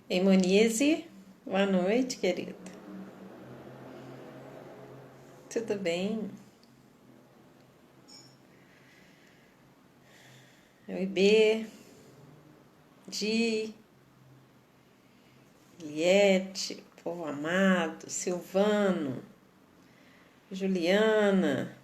Ei, Monize, boa noite, querida. Tudo bem? Oi, B, Di, Liette, povo amado, Silvano, Juliana.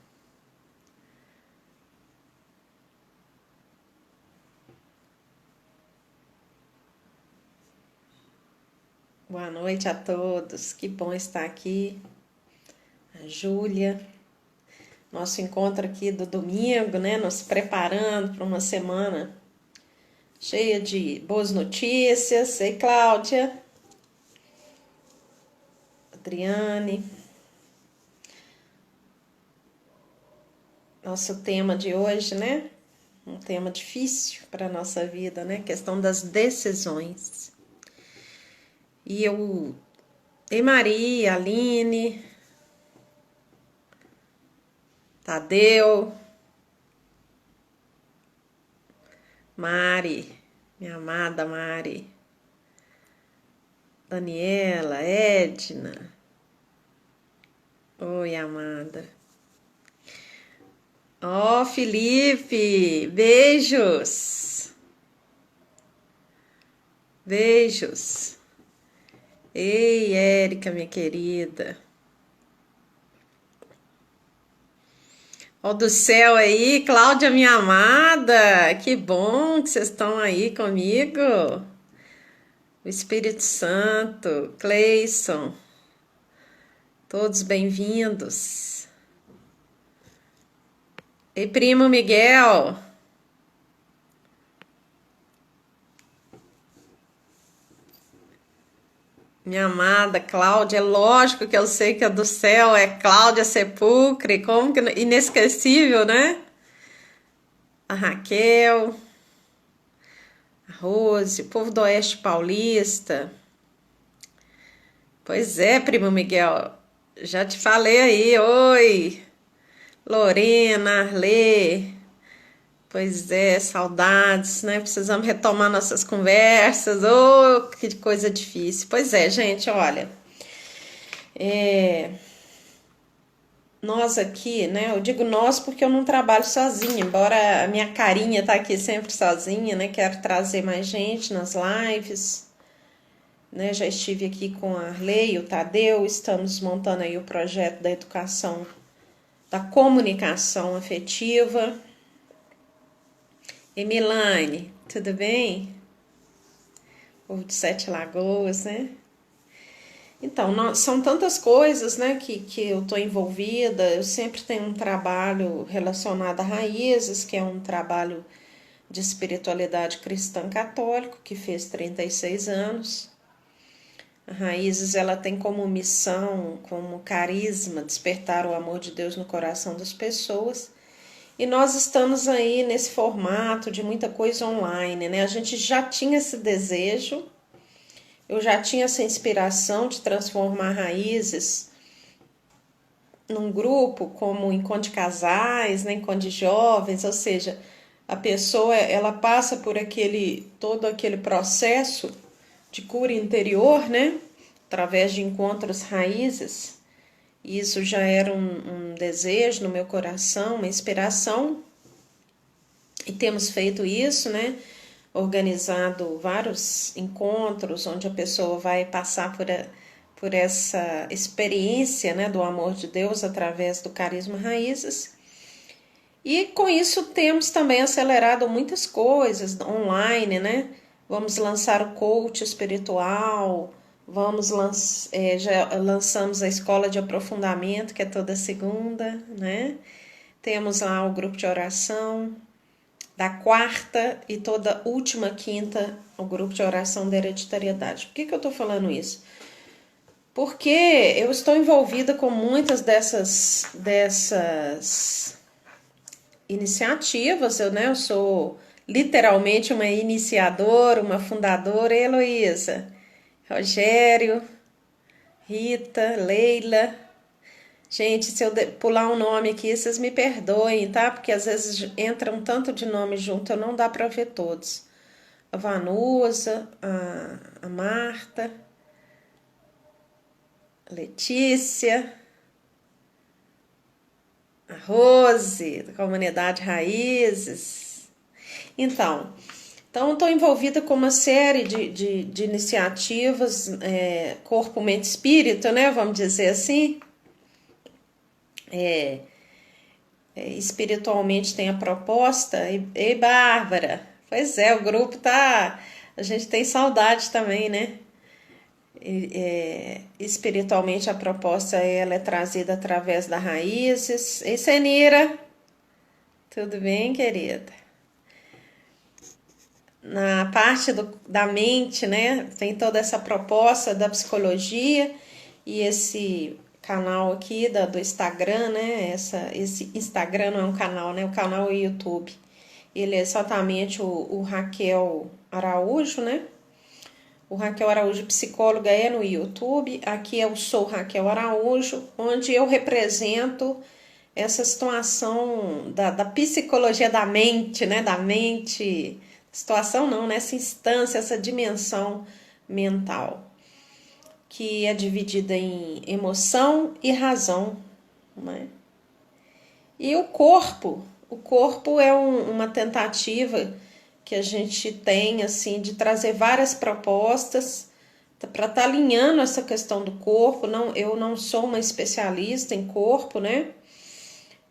Boa noite a todos. Que bom estar aqui. A Júlia. Nosso encontro aqui do domingo, né? Nos preparando para uma semana cheia de boas notícias. Ei, Cláudia, Adriane. Nosso tema de hoje, né? Um tema difícil para a nossa vida, né? Questão das decisões. E Maria, Aline, Tadeu, Mari, minha amada Mari, Daniela, Edna. Oi, amada. Ó, Felipe, beijos. Beijos. Ei, Érica, minha querida. Ó do céu aí, Cláudia, minha amada. Que bom que vocês estão aí comigo. O Espírito Santo, Cleison, todos bem-vindos. Ei, primo Miguel. Minha amada Cláudia, é lógico que eu sei que a do céu é Cláudia Sepulcre, como que inesquecível, né? A Raquel, a Rose, o povo do Oeste Paulista. Pois é, primo Miguel, já te falei aí, oi, Lorena, Arlê. Pois é, saudades, né? Precisamos retomar nossas conversas. Oh, que coisa difícil. Pois é, gente, olha. É, nós aqui, né? Eu digo nós porque eu não trabalho sozinha, embora a minha carinha tá aqui sempre sozinha, né? Quero trazer mais gente nas lives, né? Já estive aqui com a Arley e o Tadeu, estamos montando aí o projeto da educação, da comunicação afetiva. E Milane, tudo bem? Povo de Sete Lagoas, né? Então, são tantas coisas, né, que eu estou envolvida. Eu sempre tenho um trabalho relacionado a raízes, que é um trabalho de espiritualidade cristã católico, que fez 36 anos. A Raízes, ela tem como missão, como carisma, despertar o amor de Deus no coração das pessoas. E nós estamos aí nesse formato de muita coisa online, né? A gente já tinha esse desejo. Eu já tinha essa inspiração de transformar Raízes num grupo como encontro de casais, né, encontro de jovens, ou seja, a pessoa ela passa por todo aquele processo de cura interior, né, através de encontros raízes. Isso já era um desejo no meu coração, uma inspiração, e temos feito isso, né, organizado vários encontros onde a pessoa vai passar por essa experiência, né, do amor de Deus através do carisma Raízes. E com isso temos também acelerado muitas coisas online, né? Vamos lançar o coach espiritual, já lançamos a escola de aprofundamento, que é toda segunda, né? Temos lá o grupo de oração, da quarta e toda última quinta, o grupo de oração da hereditariedade. Por que eu estou falando isso? Porque eu estou envolvida com muitas dessas iniciativas, eu sou literalmente uma iniciadora, uma fundadora. Heloísa, Rogério, Rita, Leila. Gente, se eu pular um nome aqui, vocês me perdoem, tá? Porque às vezes entra um tanto de nome junto, eu não dá para ver todos. a Vanusa, a Marta, a Letícia, a Rose, da Comunidade Raízes. Então estou envolvida com uma série de iniciativas, corpo, mente, espírito, né? Vamos dizer assim. Espiritualmente tem a proposta. Ei, Bárbara! Pois é, o grupo tá... A gente tem saudade também, né? Espiritualmente a proposta ela é trazida através das raízes. Ei, Senira! Tudo bem, querida? Na parte da mente, né? Tem toda essa proposta da psicologia e esse canal aqui do Instagram, né? Esse Instagram não é um canal, né? O canal é o YouTube. Ele é exatamente o Raquel Araújo, né? O Raquel Araújo Psicóloga é no YouTube. Aqui eu sou Raquel Araújo, onde eu represento essa situação da psicologia da mente, né? Da mente... Situação não, né? Essa instância, essa dimensão mental, que é dividida em emoção e razão, né? E o corpo é uma tentativa que a gente tem, assim, de trazer várias propostas para estar alinhando essa questão do corpo. Eu não sou uma especialista em corpo, né?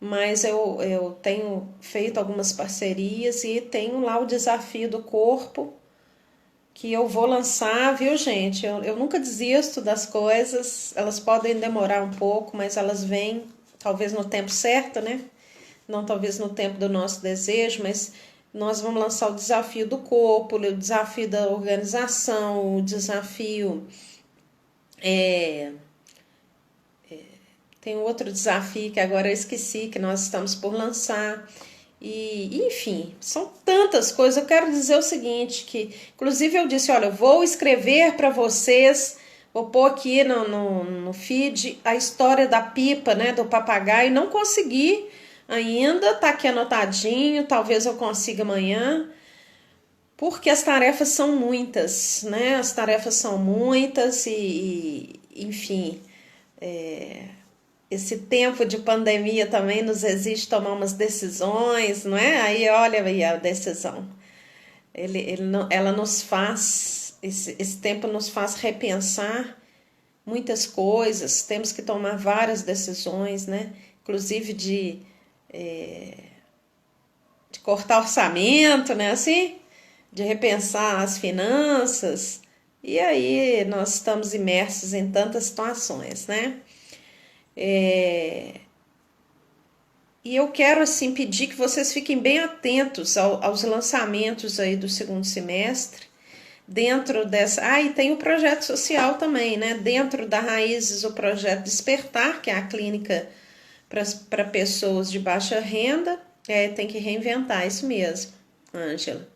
Mas eu tenho feito algumas parcerias e tenho lá o desafio do corpo que eu vou lançar, viu, gente? Eu nunca desisto das coisas, elas podem demorar um pouco, mas elas vêm talvez no tempo certo, né? Não talvez no tempo do nosso desejo, mas nós vamos lançar o desafio do corpo, o desafio da organização, o desafio... Tem outro desafio que agora eu esqueci, que nós estamos por lançar. E, enfim, são tantas coisas. Eu quero dizer o seguinte, que inclusive eu disse, olha, eu vou escrever para vocês, vou pôr aqui no feed a história da pipa, né, do papagaio. Não consegui ainda, tá aqui anotadinho, talvez eu consiga amanhã, porque as tarefas são muitas, né? As tarefas são muitas enfim... Esse tempo de pandemia também nos exige tomar umas decisões, não é? Aí olha aí a decisão. Ela nos faz, esse tempo nos faz repensar muitas coisas, temos que tomar várias decisões, né? Inclusive de cortar orçamento, né? Assim, de repensar as finanças. E aí nós estamos imersos em tantas situações, né? E eu quero assim pedir que vocês fiquem bem atentos aos lançamentos aí do segundo semestre, dentro dessa... e tem o projeto social também, né? Dentro da Raízes, o projeto Despertar, que é a clínica para pessoas de baixa renda. Tem que reinventar, isso mesmo, Ângela.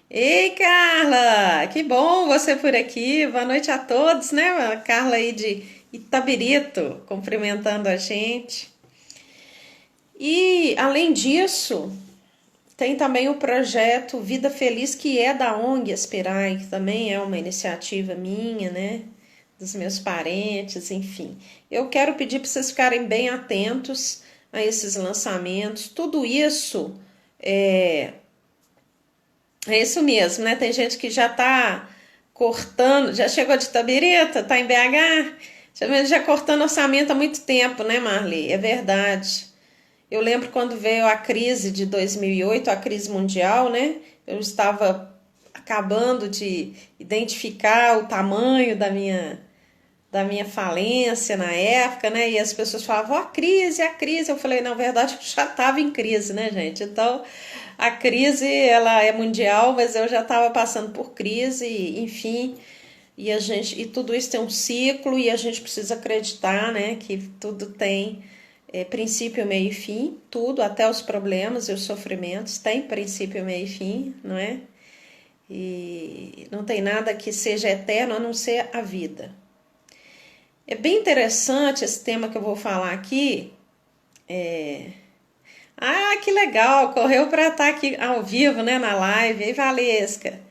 Ei, Carla! Que bom você por aqui. Boa noite a todos, né? A Carla aí de Itabirito, cumprimentando a gente. E, além disso, tem também o projeto Vida Feliz, que é da ONG Aspirai, que também é uma iniciativa minha, né? Dos meus parentes, enfim. Eu quero pedir para vocês ficarem bem atentos a esses lançamentos. Tudo isso é isso mesmo, né? Tem gente que já está cortando, já chegou de Itabirito, está em BH, já cortando orçamento há muito tempo, né, Marli? É verdade. Eu lembro quando veio a crise de 2008, a crise mundial, né? Eu estava acabando de identificar o tamanho da minha falência na época, né? E as pessoas falavam, a crise, a crise. Eu falei, na verdade, eu já estava em crise, né, gente? Então, a crise, ela é mundial, mas eu já estava passando por crise, enfim... E tudo isso tem um ciclo e a gente precisa acreditar, né, que tudo tem princípio, meio e fim, tudo, até os problemas e os sofrimentos tem princípio, meio e fim, não é? E não tem nada que seja eterno a não ser a vida. É bem interessante esse tema que eu vou falar aqui. Que legal, correu para estar aqui ao vivo, né, na live. Ei, Valesca.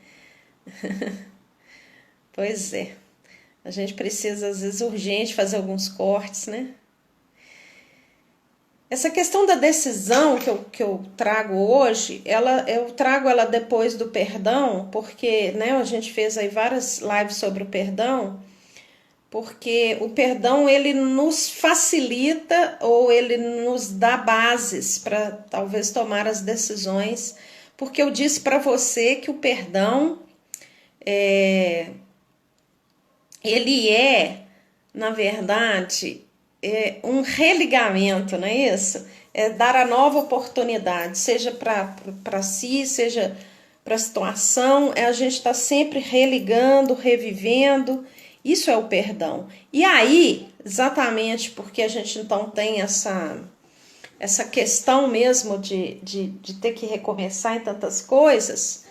Pois é. A gente precisa, às vezes, urgente fazer alguns cortes, né? Essa questão da decisão que eu trago hoje, eu trago ela depois do perdão, porque, né, a gente fez aí várias lives sobre o perdão, porque o perdão ele nos facilita ou ele nos dá bases para talvez tomar as decisões, porque eu disse para você que o perdão ele na verdade, um religamento, não é isso? É dar a nova oportunidade, seja para si, seja para a situação, a gente está sempre religando, revivendo, isso é o perdão. E aí, exatamente porque a gente então tem essa questão mesmo de ter que recomeçar em tantas coisas,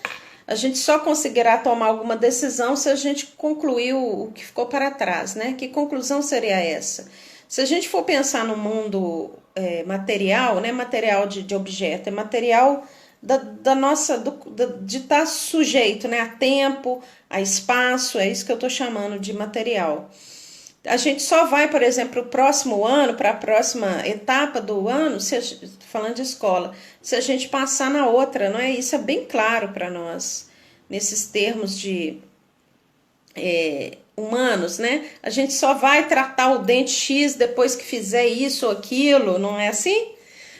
a gente só conseguirá tomar alguma decisão se a gente concluir o que ficou para trás, né? Que conclusão seria essa? Se a gente for pensar no mundo material, né? Material de objeto, é material da nossa, de estar sujeito, né? A tempo, a espaço, é isso que eu estou chamando de material. A gente só vai, por exemplo, para o próximo ano, para a próxima etapa do ano, falando de escola, se a gente passar na outra, não é? Isso é bem claro para nós, nesses termos de humanos, né? A gente só vai tratar o dente X depois que fizer isso ou aquilo, não é assim?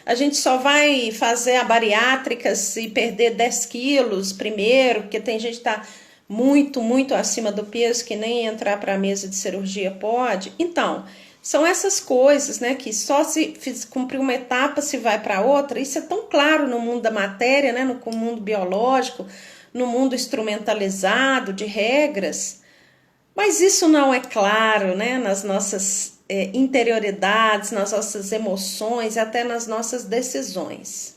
A gente só vai fazer a bariátrica se perder 10 quilos primeiro, porque tem gente que está muito acima do peso que nem entrar para a mesa de cirurgia pode. Então, são essas coisas, né, que só se cumprir uma etapa se vai para outra. Isso é tão claro no mundo da matéria, né, no mundo biológico, no mundo instrumentalizado de regras. Mas isso não é claro, né, nas nossas interioridades, nas nossas emoções, até nas nossas decisões.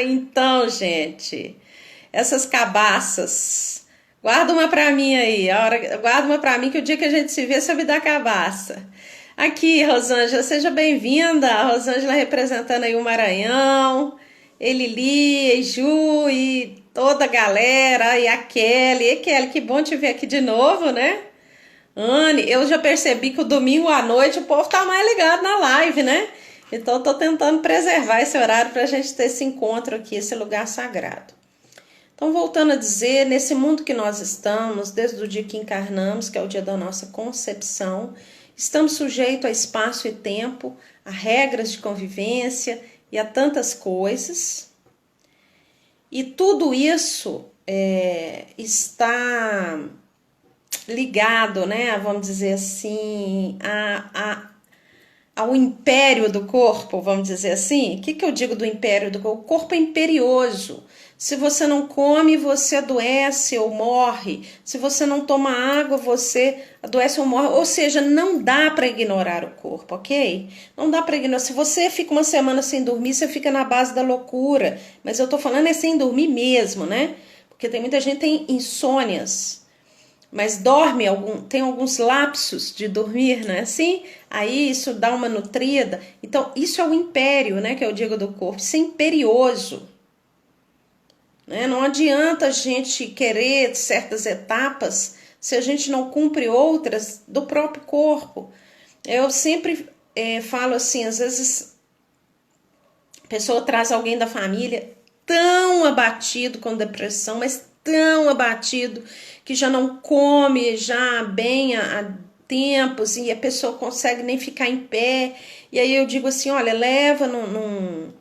Então, gente, essas cabaças, guarda uma pra mim aí, guarda uma pra mim que o dia que a gente se vê, você me dá cabaça. Aqui, Rosângela, seja bem-vinda. A Rosângela representando aí o Maranhão, Elili, Ju e toda a galera, e a Kelly. E Kelly, que bom te ver aqui de novo, né? Anne, eu já percebi que o domingo à noite o povo tá mais ligado na live, né? Então, eu tô tentando preservar esse horário para a gente ter esse encontro aqui, esse lugar sagrado. Então, voltando a dizer, nesse mundo que nós estamos, desde o dia que encarnamos, que é o dia da nossa concepção, estamos sujeitos a espaço e tempo, a regras de convivência e a tantas coisas. E tudo isso está ligado, né, vamos dizer assim, ao império do corpo, vamos dizer assim. O que eu digo do império do corpo? O corpo é imperioso. Se você não come, você adoece ou morre. Se você não toma água, você adoece ou morre. Ou seja, não dá para ignorar o corpo, ok? Não dá para ignorar. Se você fica uma semana sem dormir, você fica na base da loucura. Mas eu tô falando sem dormir mesmo, né? Porque tem muita gente que tem insônias, mas tem alguns lapsos de dormir, né? Assim, aí isso dá uma nutrida. Então, isso é o império, né? Que eu digo do corpo. Isso é imperioso, né? Não adianta a gente querer certas etapas se a gente não cumpre outras do próprio corpo. Eu sempre falo assim, às vezes a pessoa traz alguém da família tão abatido com depressão, mas tão abatido que já não come já bem há tempos e a pessoa consegue nem ficar em pé. E aí eu digo assim, olha, leva num...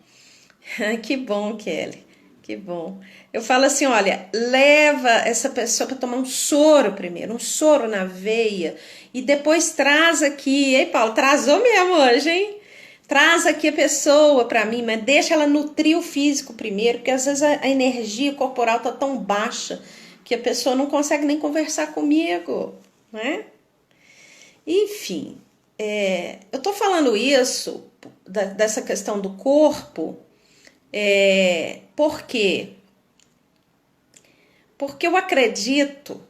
Que bom, Kelly, que bom. Eu falo assim, olha, leva essa pessoa para tomar um soro primeiro, um soro na veia, e depois traz aqui. Ei, Paulo, trazou mesmo hoje, hein? Traz aqui a pessoa para mim, mas deixa ela nutrir o físico primeiro, porque às vezes a energia corporal tá tão baixa que a pessoa não consegue nem conversar comigo, né? Enfim, eu tô falando isso, dessa questão do corpo, por quê? Porque eu acredito,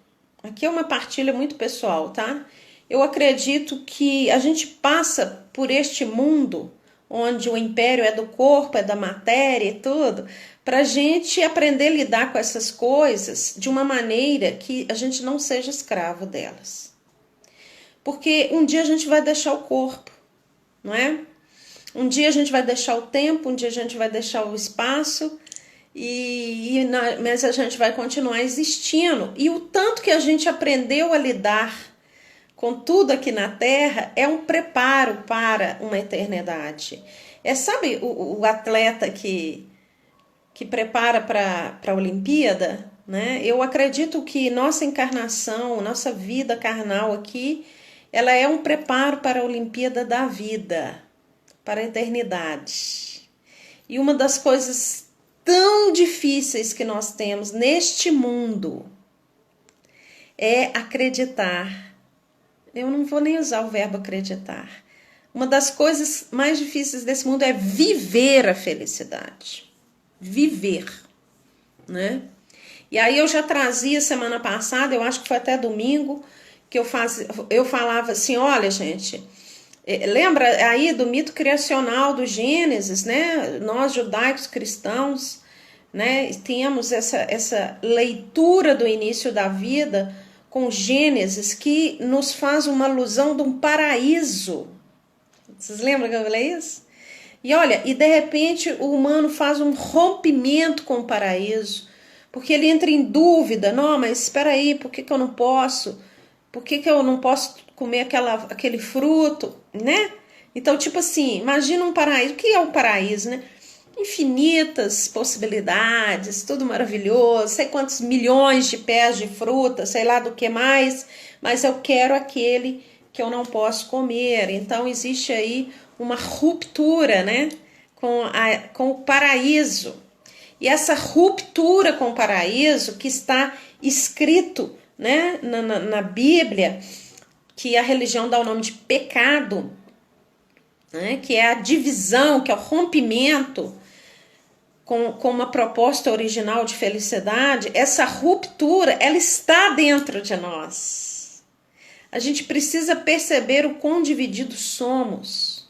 aqui é uma partilha muito pessoal, tá? Eu acredito que a gente passa por este mundo onde o império é do corpo, é da matéria e tudo, para a gente aprender a lidar com essas coisas de uma maneira que a gente não seja escravo delas. Porque um dia a gente vai deixar o corpo, não é? Um dia a gente vai deixar o tempo, um dia a gente vai deixar o espaço, mas a gente vai continuar existindo. E o tanto que a gente aprendeu a lidar com tudo aqui na Terra é um preparo para uma eternidade. Sabe o atleta que prepara para a Olimpíada, né? Eu acredito que nossa encarnação, nossa vida carnal aqui, ela é um preparo para a Olimpíada da vida, para a eternidade. E uma das coisas tão difíceis que nós temos neste mundo é acreditar. Eu não vou nem usar o verbo acreditar. Uma das coisas mais difíceis desse mundo é viver a felicidade. Viver, né? E aí eu já trazia semana passada, eu acho que foi até domingo, que eu falava assim, olha gente, lembra aí do mito criacional do Gênesis, né? Nós judaicos cristãos, né, temos essa leitura do início da vida com Gênesis que nos faz uma alusão de um paraíso. Vocês lembram que eu falei isso? E olha, e de repente o humano faz um rompimento com o paraíso, porque ele entra em dúvida, não, mas espera aí, por que eu não posso? Por que eu não posso comer aquele fruto, né? Então, tipo assim, imagina um paraíso. O que é um paraíso, né? Infinitas possibilidades, tudo maravilhoso, sei quantos milhões de pés de fruta, sei lá do que mais, mas eu quero aquele que eu não posso comer. Então existe aí uma ruptura, né, com o paraíso. E essa ruptura com o paraíso que está escrito, né, na Bíblia, que a religião dá o nome de pecado, né, que é a divisão, que é o rompimento com uma proposta original de felicidade, essa ruptura, ela está dentro de nós. A gente precisa perceber o quão divididos somos,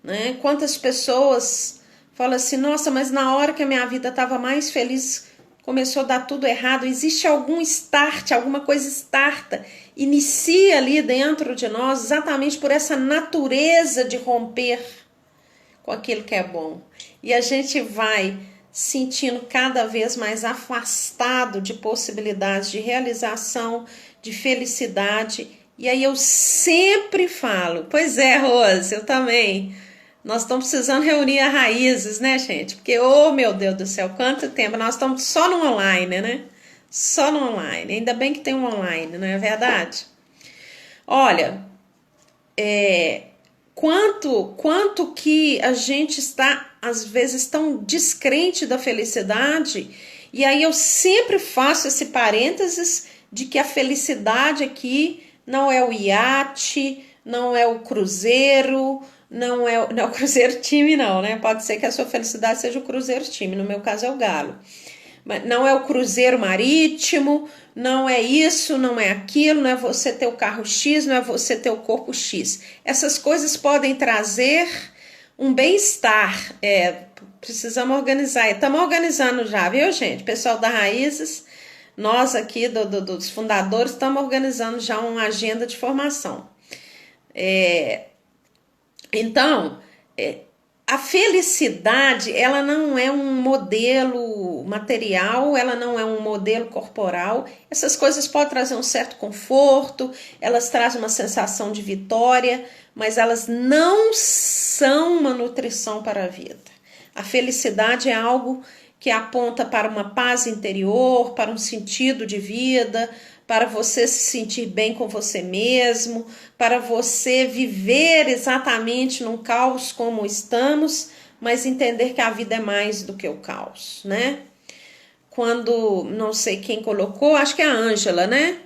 né? Quantas pessoas falam assim, nossa, mas na hora que a minha vida estava mais feliz, começou a dar tudo errado. Existe algum start, alguma coisa starta, inicia ali dentro de nós, exatamente por essa natureza de romper com aquilo que é bom. E a gente vai sentindo cada vez mais afastado de possibilidades de realização, de felicidade. E aí eu sempre falo, pois é, Rose, eu também. Nós estamos precisando reunir as raízes, né, gente? Porque, oh meu Deus do céu, quanto tempo. Nós estamos só no online, né? Só no online. Ainda bem que tem um online, não é verdade? Olha, quanto que a gente está, às vezes, tão descrente da felicidade. E aí eu sempre faço esse parênteses de que a felicidade aqui não é o iate, não é o cruzeiro, não é o cruzeiro time não, né? Pode ser que a sua felicidade seja o cruzeiro time, no meu caso é o galo. Mas não é o cruzeiro marítimo, não é isso, não é aquilo, não é você ter o carro X, não é você ter o corpo X. Essas coisas podem trazer um bem-estar, precisamos organizar, estamos organizando já, viu gente? Pessoal da Raízes, nós aqui dos fundadores estamos organizando já uma agenda de formação. Então, a felicidade, ela não é um modelo material, ela não é um modelo corporal. Essas coisas podem trazer um certo conforto, elas trazem uma sensação de vitória, mas elas não são uma nutrição para a vida. A felicidade é algo que aponta para uma paz interior, para um sentido de vida, para você se sentir bem com você mesmo, para você viver exatamente num caos como estamos, mas entender que a vida é mais do que o caos, né? Quando, não sei quem colocou, acho que é a Ângela, né?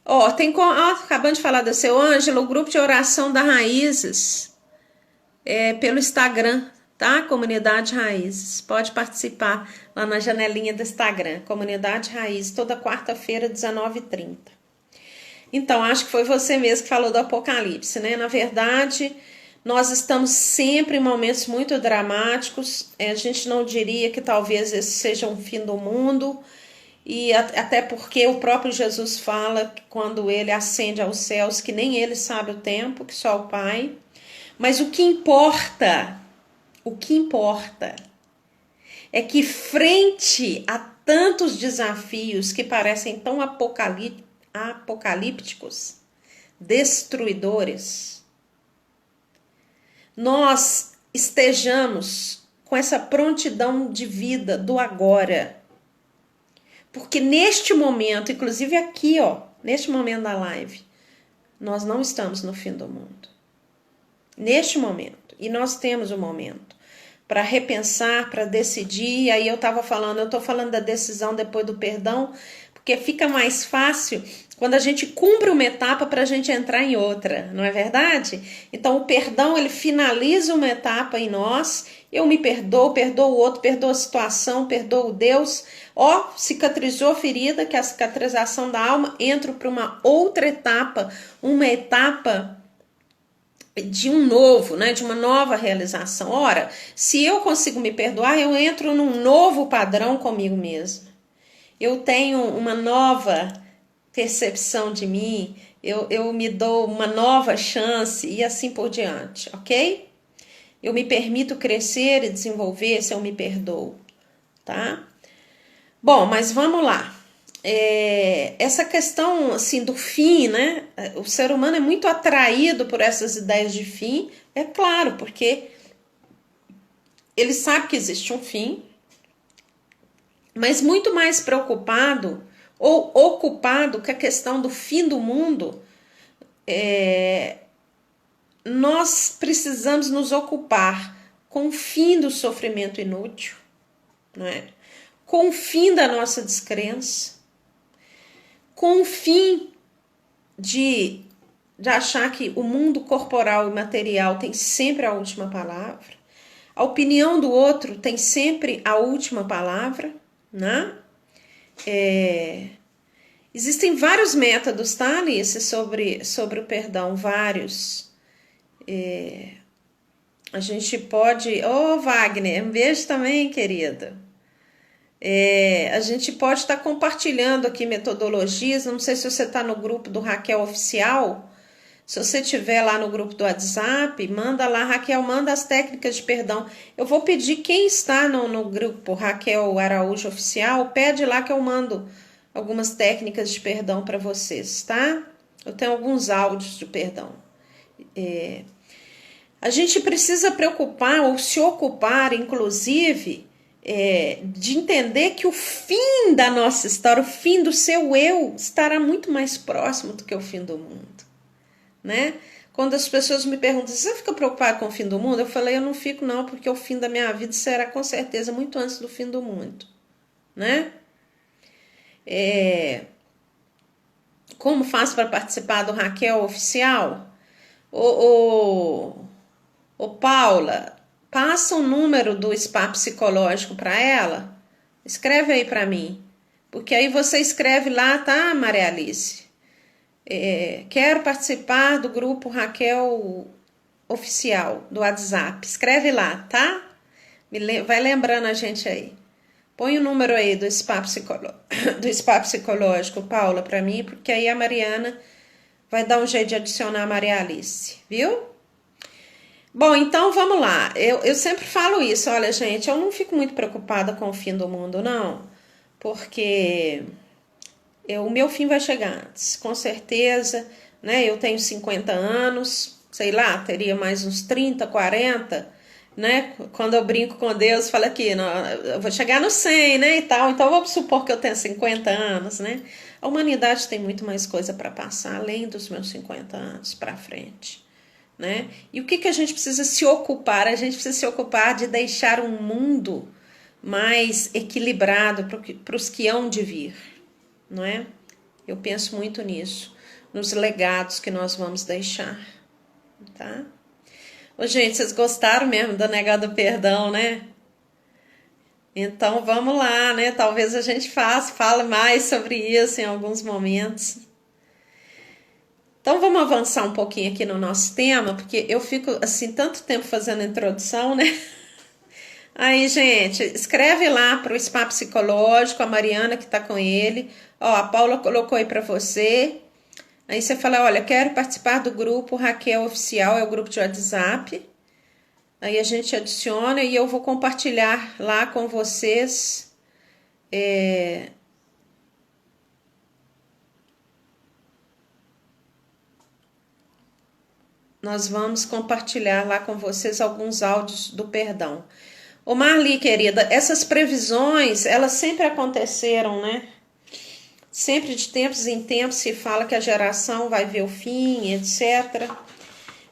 Acabando de falar do seu Ângela, o grupo de oração da Raízes, pelo Instagram, tá? Comunidade Raízes. Pode participar lá na janelinha do Instagram. Comunidade Raízes, toda quarta-feira, 19h30. Então, acho que foi você mesmo que falou do Apocalipse, né? Na verdade, Nós estamos sempre em momentos muito dramáticos. A gente não diria que talvez esse seja um fim do mundo. E até porque o próprio Jesus fala que quando ele ascende aos céus, que nem ele sabe o tempo, que só o Pai. Mas o que importa é que frente a tantos desafios que parecem tão apocalípticos, destruidores, nós estejamos com essa prontidão de vida do agora. Porque neste momento, inclusive aqui, neste momento da live, nós não estamos no fim do mundo. Neste momento. E nós temos um momento para repensar, para decidir. E aí eu estou falando da decisão depois do perdão, porque fica mais fácil quando a gente cumpre uma etapa para a gente entrar em outra, não é verdade? Então o perdão, ele finaliza uma etapa em nós. Eu me perdoo, perdoo o outro, perdoo a situação, perdoo Deus. Cicatrizou a ferida, que é a cicatrização da alma, entro para uma outra etapa, uma etapa de um novo, né, de uma nova realização. Ora, se eu consigo me perdoar, eu entro num novo padrão comigo mesma. Eu tenho uma nova percepção de mim, eu me dou uma nova chance e assim por diante, ok? Eu me permito crescer e desenvolver se eu me perdoo, tá? Bom, mas vamos lá. Essa questão assim do fim, né? O ser humano é muito atraído por essas ideias de fim, é claro, porque ele sabe que existe um fim, mas muito mais preocupado ou ocupado com a questão do fim do mundo. Nós precisamos nos ocupar com o fim do sofrimento inútil, não é? Com o fim da nossa descrença, com o fim de achar que o mundo corporal e material tem sempre a última palavra, a opinião do outro tem sempre a última palavra, né? Existem vários métodos, tá, Alice, sobre o perdão, vários. A gente pode... Wagner, um beijo também, querida. A gente pode estar compartilhando aqui metodologias. Não sei se você está no grupo do Raquel Oficial. Se você estiver lá no grupo do WhatsApp, manda lá, Raquel, manda as técnicas de perdão. Eu vou pedir quem está no grupo Raquel Araújo Oficial, pede lá que eu mando algumas técnicas de perdão para vocês, tá? Eu tenho alguns áudios de perdão. A gente precisa preocupar ou se ocupar, inclusive... de entender que o fim da nossa história, o fim do seu eu, estará muito mais próximo do que o fim do mundo, né? Quando as pessoas me perguntam, você fica preocupado com o fim do mundo? Eu falei, eu não fico não, porque o fim da minha vida será com certeza muito antes do fim do mundo, né? Como faço para participar do Raquel Oficial? Ô Paula, passa o número do spa psicológico para ela. Escreve aí para mim. Porque aí você escreve lá, tá, Maria Alice? Quero participar do grupo Raquel Oficial, do WhatsApp. Escreve lá, tá? Vai lembrando a gente aí. Põe o número aí do spa psicológico, Paula, para mim, porque aí a Mariana vai dar um jeito de adicionar a Maria Alice, viu? Bom, então vamos lá. Eu sempre falo isso, olha, gente, eu não fico muito preocupada com o fim do mundo, não, porque o meu fim vai chegar antes, com certeza, né? Eu tenho 50 anos, sei lá, teria mais uns 30, 40, né? Quando eu brinco com Deus, falo aqui, não, eu vou chegar no 100, né, e tal, então vamos supor que eu tenho 50 anos, né? A humanidade tem muito mais coisa para passar, além dos meus 50 anos para frente. Né? E o que a gente precisa se ocupar? A gente precisa se ocupar de deixar um mundo mais equilibrado para os que hão de vir, não é? Eu penso muito nisso, nos legados que nós vamos deixar, tá? Ô, gente, vocês gostaram mesmo do negócio do perdão, né? Então vamos lá, né? Talvez a gente fale mais sobre isso em alguns momentos. Então vamos avançar um pouquinho aqui no nosso tema, porque eu fico assim tanto tempo fazendo a introdução, né? Aí, gente, escreve lá para o Spa Psicológico, a Mariana que está com ele. Ó, a Paula colocou aí para você. Aí você fala, olha, quero participar do grupo Raquel Oficial, é o grupo de WhatsApp. Aí a gente adiciona e eu vou compartilhar lá com vocês. Nós vamos compartilhar lá com vocês alguns áudios do perdão. Ô Marli, querida, essas previsões, elas sempre aconteceram, né? Sempre de tempos em tempos se fala que a geração vai ver o fim, etc.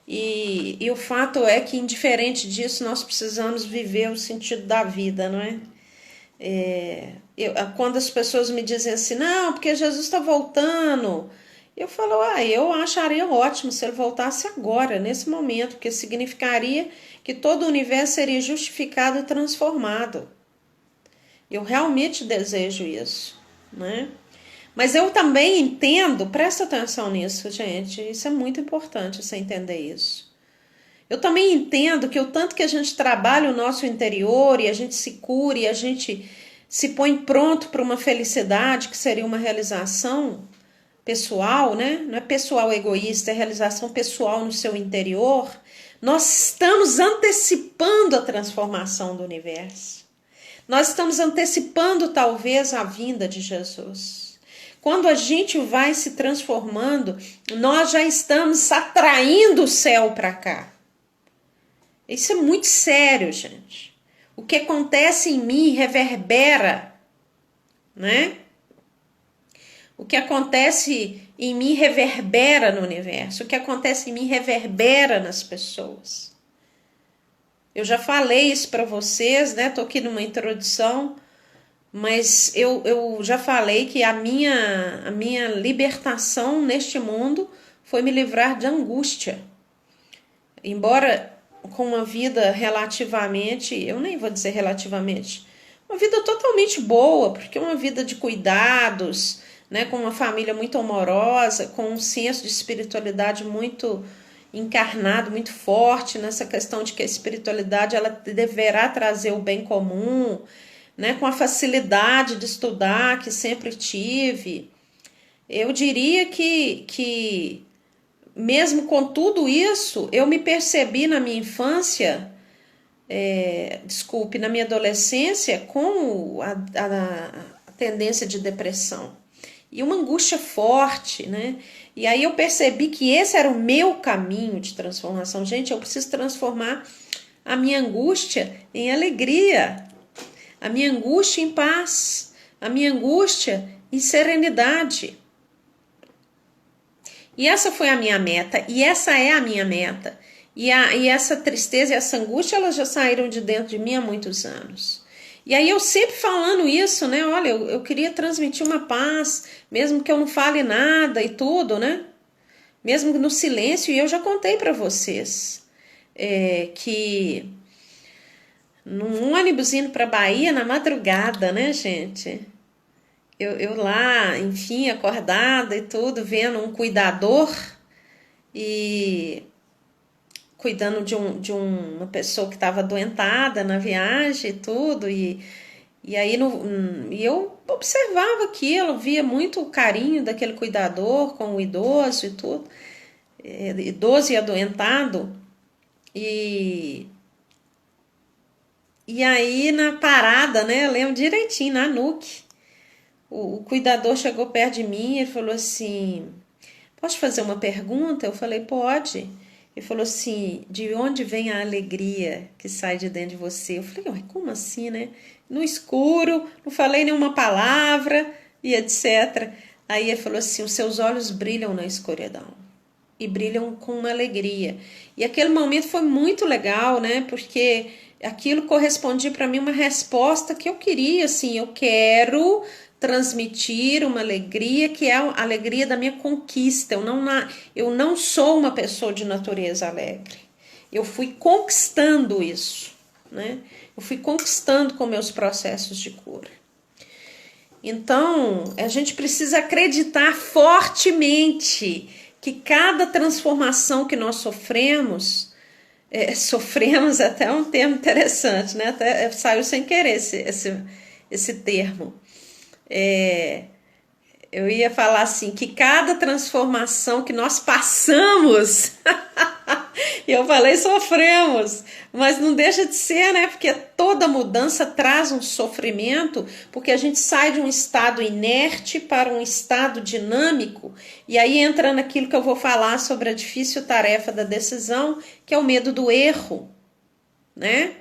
E o fato é que, indiferente disso, nós precisamos viver o sentido da vida, não é? Quando as pessoas me dizem assim, não, porque Jesus está voltando, eu falo, eu acharia ótimo se ele voltasse agora, nesse momento, porque significaria que todo o universo seria justificado e transformado. Eu realmente desejo isso, né? Mas eu também entendo, presta atenção nisso, gente, isso é muito importante você entender isso. Eu também entendo que o tanto que a gente trabalha o nosso interior e a gente se cura e a gente se põe pronto para uma felicidade que seria uma realização pessoal, né? Não é pessoal egoísta, é realização pessoal no seu interior. Nós estamos antecipando a transformação do universo. Nós estamos antecipando talvez a vinda de Jesus. Quando a gente vai se transformando, nós já estamos atraindo o céu para cá. Isso é muito sério, gente. O que acontece em mim reverbera, né? O que acontece em mim reverbera no universo. O que acontece em mim reverbera nas pessoas. Eu já falei isso para vocês, né? Tô aqui numa introdução, mas eu já falei que a minha libertação neste mundo foi me livrar de angústia. Embora com uma vida relativamente, eu nem vou dizer relativamente, uma vida totalmente boa, porque é uma vida de cuidados, né, com uma família muito amorosa, com um senso de espiritualidade muito encarnado, muito forte nessa questão de que a espiritualidade ela deverá trazer o bem comum, né, com a facilidade de estudar que sempre tive. Eu diria que mesmo com tudo isso, eu me percebi na minha infância, na minha adolescência, com a tendência de depressão. E uma angústia forte, né? E aí eu percebi que esse era o meu caminho de transformação. Gente, eu preciso transformar a minha angústia em alegria, a minha angústia em paz, a minha angústia em serenidade. E essa foi a minha meta, e essa é a minha meta. E essa tristeza e essa angústia, elas já saíram de dentro de mim há muitos anos. E aí eu sempre falando isso, né? Olha, eu queria transmitir uma paz, mesmo que eu não fale nada e tudo, né? Mesmo no silêncio. E eu já contei para vocês que num ônibus indo para Bahia na madrugada, né, gente? Eu lá, enfim, acordada e tudo, vendo um cuidador e cuidando de uma pessoa que estava adoentada na viagem e tudo, e aí e eu observava aquilo, via muito o carinho daquele cuidador com o idoso e tudo, idoso e adoentado, e aí na parada, né, eu lembro direitinho, na NUC, o cuidador chegou perto de mim e falou assim, posso fazer uma pergunta? Eu falei, pode. Ele falou assim, de onde vem a alegria que sai de dentro de você? Eu falei, ué, como assim, né? No escuro, não falei nenhuma palavra e etc. Aí ele falou assim, os seus olhos brilham na escuridão e brilham com uma alegria. E aquele momento foi muito legal, né? Porque aquilo correspondia para mim uma resposta que eu queria, assim, eu quero transmitir uma alegria que é a alegria da minha conquista. Eu não sou uma pessoa de natureza alegre. Eu fui conquistando isso, né? Eu fui conquistando com meus processos de cura. Então, a gente precisa acreditar fortemente que cada transformação que nós sofremos, sofremos até um termo interessante, né? Até saiu sem querer esse termo. Eu ia falar assim, que cada transformação que nós passamos, e eu falei sofremos, mas não deixa de ser, né? Porque toda mudança traz um sofrimento, porque a gente sai de um estado inerte para um estado dinâmico, e aí entra naquilo que eu vou falar sobre a difícil tarefa da decisão, que é o medo do erro, né?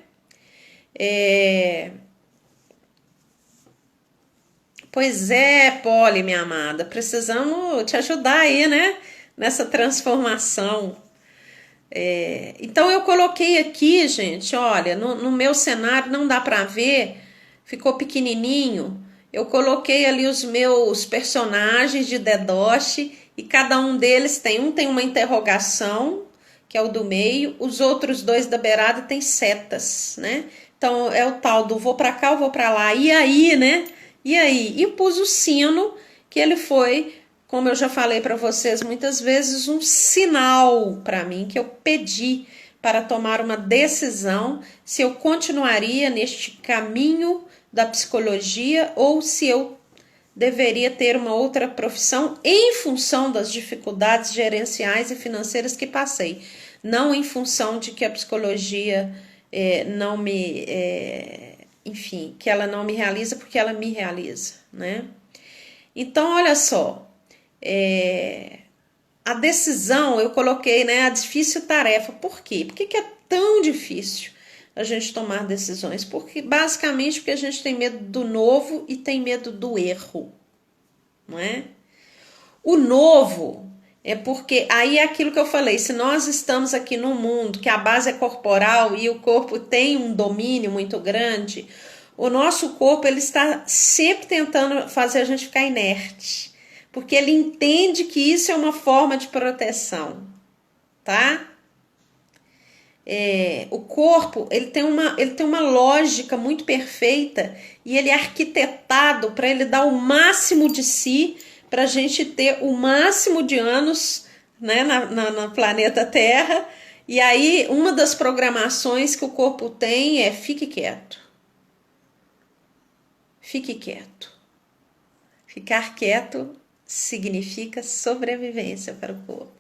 Pois é, Polly, minha amada, precisamos te ajudar aí, né? Nessa transformação. Então eu coloquei aqui, gente, olha, no meu cenário não dá para ver, ficou pequenininho. Eu coloquei ali os meus personagens de Dedoshi e cada um deles tem uma interrogação, que é o do meio, os outros dois da beirada tem setas, né? Então é o tal do vou para cá, eu vou para lá. E aí, né? E aí? E pus o sino, que ele foi, como eu já falei para vocês muitas vezes, um sinal para mim que eu pedi para tomar uma decisão se eu continuaria neste caminho da psicologia ou se eu deveria ter uma outra profissão em função das dificuldades gerenciais e financeiras que passei, não em função de que a psicologia não me... enfim, que ela não me realiza porque ela me realiza, né? Então, olha só, a decisão, eu coloquei, né, a difícil tarefa. Por quê? Por que é tão difícil a gente tomar decisões? Basicamente porque a gente tem medo do novo e tem medo do erro, não é? O novo é porque, aí é aquilo que eu falei, se nós estamos aqui num mundo que a base é corporal e o corpo tem um domínio muito grande, o nosso corpo ele está sempre tentando fazer a gente ficar inerte, porque ele entende que isso é uma forma de proteção, tá? O corpo ele tem uma lógica muito perfeita e ele é arquitetado para ele dar o máximo de si, para a gente ter o máximo de anos, né, no planeta Terra. E aí uma das programações que o corpo tem é fique quieto. Fique quieto. Ficar quieto significa sobrevivência para o corpo.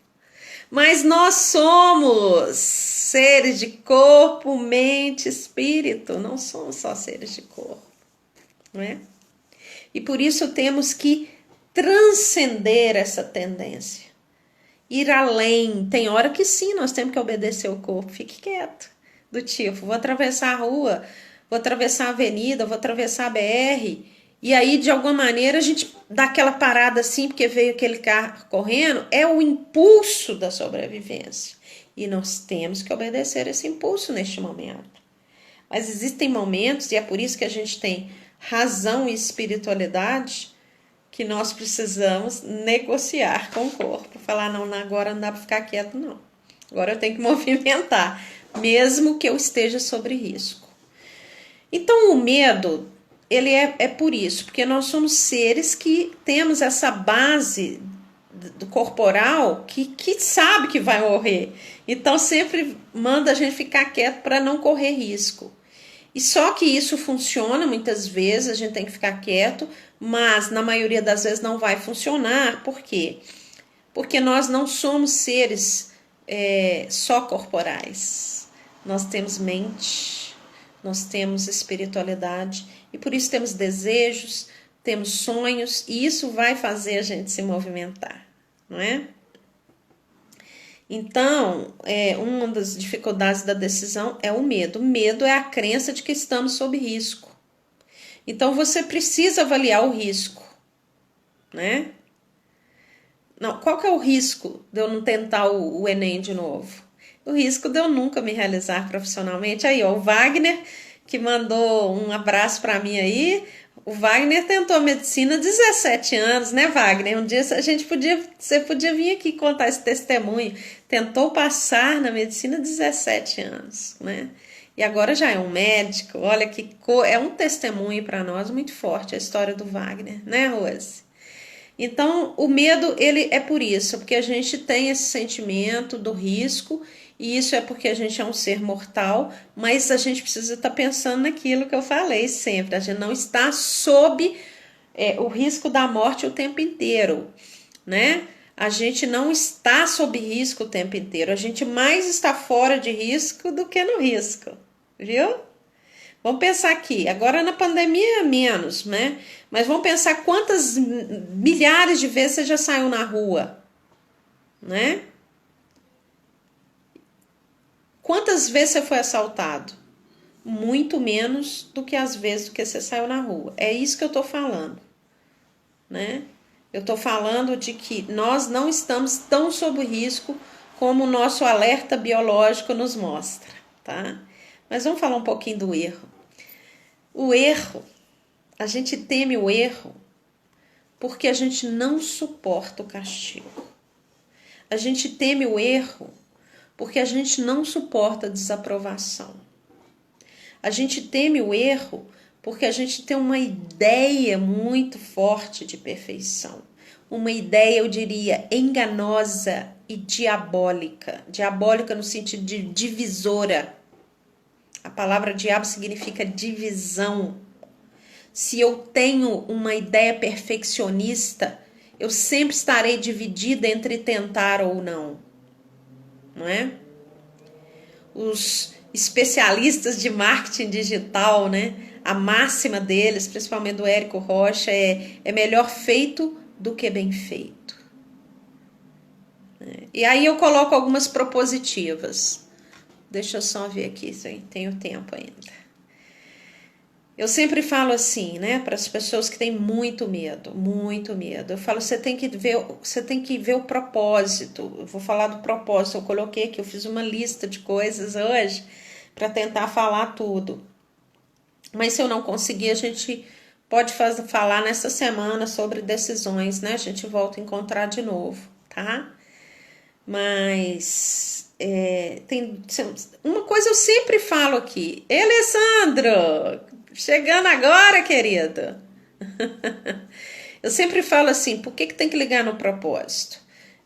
Mas nós somos seres de corpo, mente, espírito. Não somos só seres de corpo, não é? E por isso temos que transcender essa tendência. Ir além. Tem hora que sim, nós temos que obedecer o corpo. Fique quieto. Do tipo, vou atravessar a rua, vou atravessar a avenida, vou atravessar a BR. E aí, de alguma maneira, a gente dá aquela parada assim, porque veio aquele carro correndo. É o impulso da sobrevivência. E nós temos que obedecer esse impulso neste momento. Mas existem momentos, e é por isso que a gente tem razão e espiritualidade, que nós precisamos negociar com o corpo. Falar, não, agora não dá para ficar quieto, não. Agora eu tenho que movimentar, mesmo que eu esteja sobre risco. Então, o medo, ele é por isso, porque nós somos seres que temos essa base do corporal que sabe que vai morrer. Então, sempre manda a gente ficar quieto para não correr risco. E só que isso funciona muitas vezes, a gente tem que ficar quieto, mas na maioria das vezes não vai funcionar. Por quê? Porque nós não somos seres só corporais. Nós temos mente, nós temos espiritualidade e por isso temos desejos, temos sonhos e isso vai fazer a gente se movimentar, não é? Então, uma das dificuldades da decisão é o medo. O medo é a crença de que estamos sob risco. Então, você precisa avaliar o risco, né? Não, qual que é o risco de eu não tentar o Enem de novo? O risco de eu nunca me realizar profissionalmente. Aí, ó, o Wagner, que mandou um abraço para mim aí. O Wagner tentou medicina há 17 anos, né, Wagner? Um dia você podia vir aqui contar esse testemunho. Tentou passar na medicina há 17 anos, né? E agora já é um médico. Olha que é um testemunho para nós muito forte a história do Wagner, né, Rose? Então, o medo, ele é por isso, porque a gente tem esse sentimento do risco, e isso é porque a gente é um ser mortal, mas a gente precisa estar pensando naquilo que eu falei sempre, a gente não está sob o risco da morte o tempo inteiro, né? A gente não está sob risco o tempo inteiro, a gente mais está fora de risco do que no risco, viu? Vamos pensar aqui, agora na pandemia é menos, né? Mas vamos pensar quantas milhares de vezes você já saiu na rua, né? Quantas vezes você foi assaltado? Muito menos do que as vezes que você saiu na rua. É isso que eu tô falando, né? Eu tô falando de que nós não estamos tão sob risco como o nosso alerta biológico nos mostra, tá? Mas vamos falar um pouquinho do erro. O erro, a gente teme o erro porque a gente não suporta o castigo. A gente teme o erro porque a gente não suporta a desaprovação. A gente teme o erro porque a gente tem uma ideia muito forte de perfeição. Uma ideia, eu diria, enganosa e diabólica. Diabólica no sentido de divisora. A palavra diabo significa divisão. Se eu tenho uma ideia perfeccionista, eu sempre estarei dividida entre tentar ou não, não é? Os especialistas de marketing digital, né? A máxima deles, principalmente do Érico Rocha, é melhor feito do que bem feito. E aí eu coloco algumas propositivas. Deixa eu só ver aqui, tenho tempo ainda. Eu sempre falo assim, né, para as pessoas que têm muito medo, muito medo. Eu falo, você tem que ver o propósito. Eu vou falar do propósito. Eu coloquei aqui, eu fiz uma lista de coisas hoje para tentar falar tudo. Mas se eu não conseguir, a gente pode falar nessa semana sobre decisões, né? A gente volta a encontrar de novo, tá? Mas tem uma coisa eu sempre falo aqui. Alessandro, chegando agora, querido. Eu sempre falo assim, por que tem que ligar no propósito?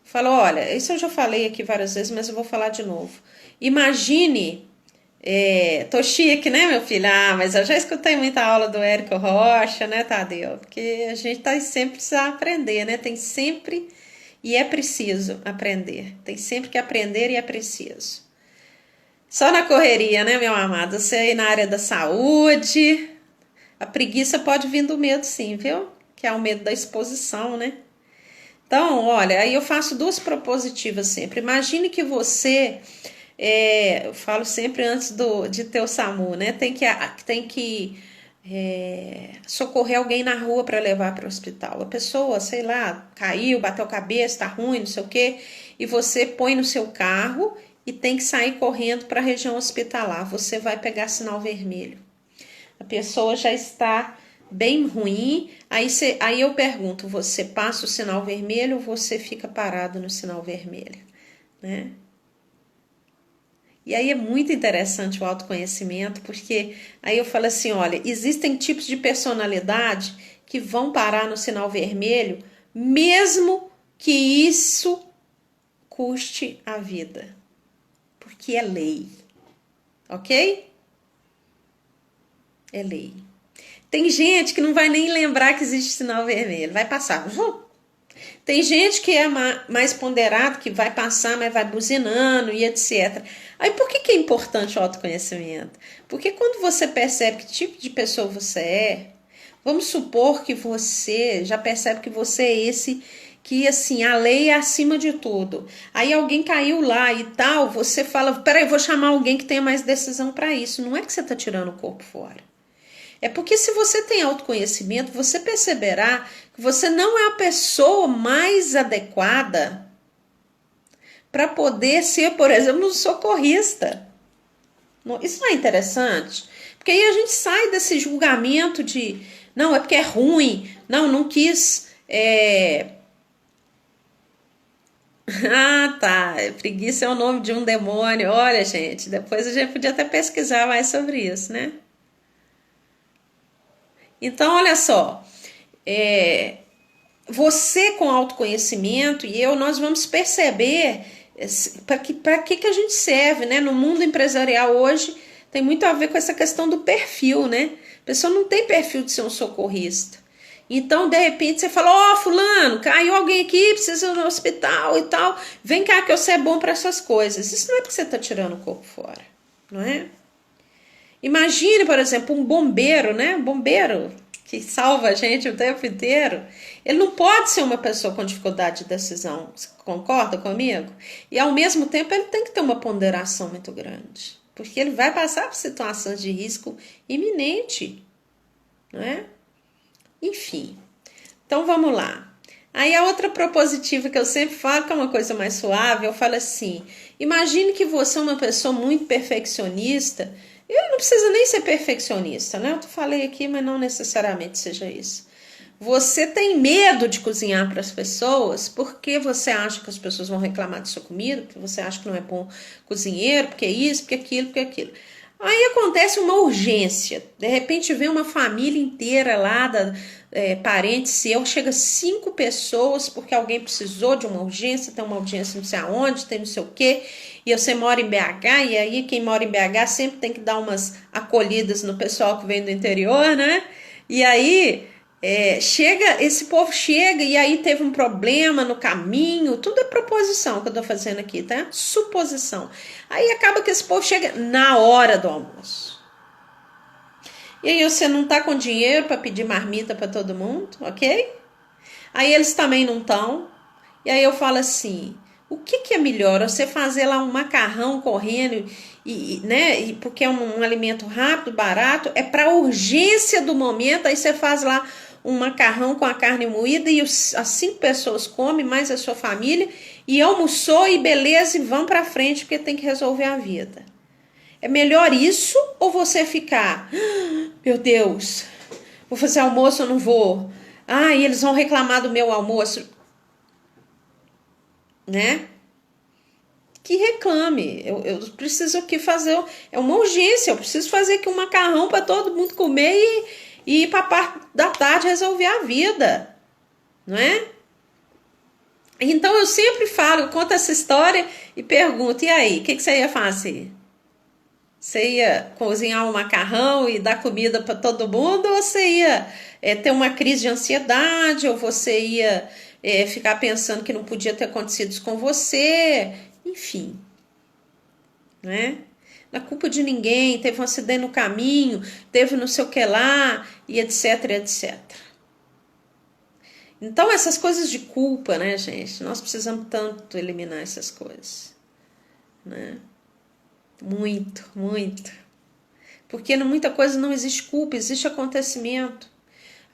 Eu falo, olha, isso eu já falei aqui várias vezes, mas eu vou falar de novo. Imagine, tô chique, né, meu filho? Ah, mas eu já escutei muita aula do Érico Rocha, né, Tadeu? Porque a gente tá sempre precisa aprender, né? Tem sempre e é preciso aprender. Tem sempre que aprender e é preciso. Só na correria, né, meu amado? Você aí na área da saúde, a preguiça pode vir do medo sim, viu? Que é o medo da exposição, né? Então, olha, aí eu faço duas propositivas sempre. Imagine que você, eu falo sempre antes de ter o SAMU, né? Tem que socorrer alguém na rua para levar para o hospital. A pessoa, sei lá, caiu, bateu a cabeça, tá ruim, não sei o quê, e você põe no seu carro e tem que sair correndo para a região hospitalar. Você vai pegar sinal vermelho. A pessoa já está bem ruim, aí eu pergunto, você passa o sinal vermelho ou você fica parado no sinal vermelho, né? E aí é muito interessante o autoconhecimento, porque aí eu falo assim, olha, existem tipos de personalidade que vão parar no sinal vermelho, mesmo que isso custe a vida, porque é lei, ok? É lei. Tem gente que não vai nem lembrar que existe sinal vermelho, vai passar. Tem gente que é mais ponderado, que vai passar, mas vai buzinando e etc. Aí por que é importante o autoconhecimento? Porque quando você percebe que tipo de pessoa você é, vamos supor que você já percebe que você é esse, que assim, a lei é acima de tudo. Aí alguém caiu lá e tal, você fala, peraí, vou chamar alguém que tenha mais decisão para isso. Não é que você está tirando o corpo fora. É porque se você tem autoconhecimento, você perceberá que você não é a pessoa mais adequada para poder ser, por exemplo, um socorrista. Isso não é interessante? Porque aí a gente sai desse julgamento de, não, é porque é ruim, não quis. Ah, tá, preguiça é o nome de um demônio. Olha, gente, depois a gente podia até pesquisar mais sobre isso, né? Então, olha só, você com autoconhecimento e eu, nós vamos perceber para que a gente serve, né? No mundo empresarial hoje tem muito a ver com essa questão do perfil, né? A pessoa não tem perfil de ser um socorrista. Então, de repente, você fala, fulano, caiu alguém aqui, precisa ir no hospital e tal. Vem cá que eu sei bom para essas coisas. Isso não é porque você está tirando o corpo fora, não é? Imagine, por exemplo, um bombeiro, né? Um bombeiro que salva a gente o tempo inteiro. Ele não pode ser uma pessoa com dificuldade de decisão. Você concorda comigo? E, ao mesmo tempo, ele tem que ter uma ponderação muito grande. Porque ele vai passar por situações de risco iminente, não é? Enfim, então vamos lá. Aí a outra propositiva que eu sempre falo, que é uma coisa mais suave, eu falo assim, imagine que você é uma pessoa muito perfeccionista, e não precisa nem ser perfeccionista, né? Eu falei aqui, mas não necessariamente seja isso. Você tem medo de cozinhar para as pessoas porque você acha que as pessoas vão reclamar de sua comida, porque você acha que não é bom cozinheiro, porque isso, porque aquilo, porque aquilo. Aí acontece uma urgência, de repente vem uma família inteira lá, parente seu, chega 5 pessoas porque alguém precisou de uma urgência, tem uma audiência não sei aonde, tem não sei o quê, e você mora em BH, e aí quem mora em BH sempre tem que dar umas acolhidas no pessoal que vem do interior, né? E aí esse povo chega e aí teve um problema no caminho, tudo é proposição que eu tô fazendo aqui, tá? Suposição. Aí acaba que esse povo chega na hora do almoço. E aí você não tá com dinheiro para pedir marmita para todo mundo, ok? Aí eles também não estão. E aí eu falo assim, o que é melhor? Você fazer lá um macarrão correndo, né? Porque é um alimento rápido, barato, é para urgência do momento, aí você faz lá um macarrão com a carne moída e as 5 pessoas comem, mais a sua família, e almoçou e beleza, e vão para frente porque tem que resolver a vida. É melhor isso ou você ficar, meu Deus, vou fazer almoço ou não vou? E eles vão reclamar do meu almoço, né? Que reclame, eu preciso aqui fazer, é uma urgência, eu preciso fazer aqui um macarrão para todo mundo comer e ir para a parte da tarde resolver a vida, não é? Então eu sempre falo, eu conto essa história e pergunto, e aí, o que você ia fazer? Você ia cozinhar um macarrão e dar comida para todo mundo, ou você ia ter uma crise de ansiedade, ou você ia ficar pensando que não podia ter acontecido isso com você, enfim, né? Na culpa de ninguém, teve um acidente no caminho, teve não sei o que lá, e etc, etc. Então, essas coisas de culpa, né, gente? Nós precisamos tanto eliminar essas coisas, né? Muito, muito. Porque muita coisa não existe culpa, existe acontecimento.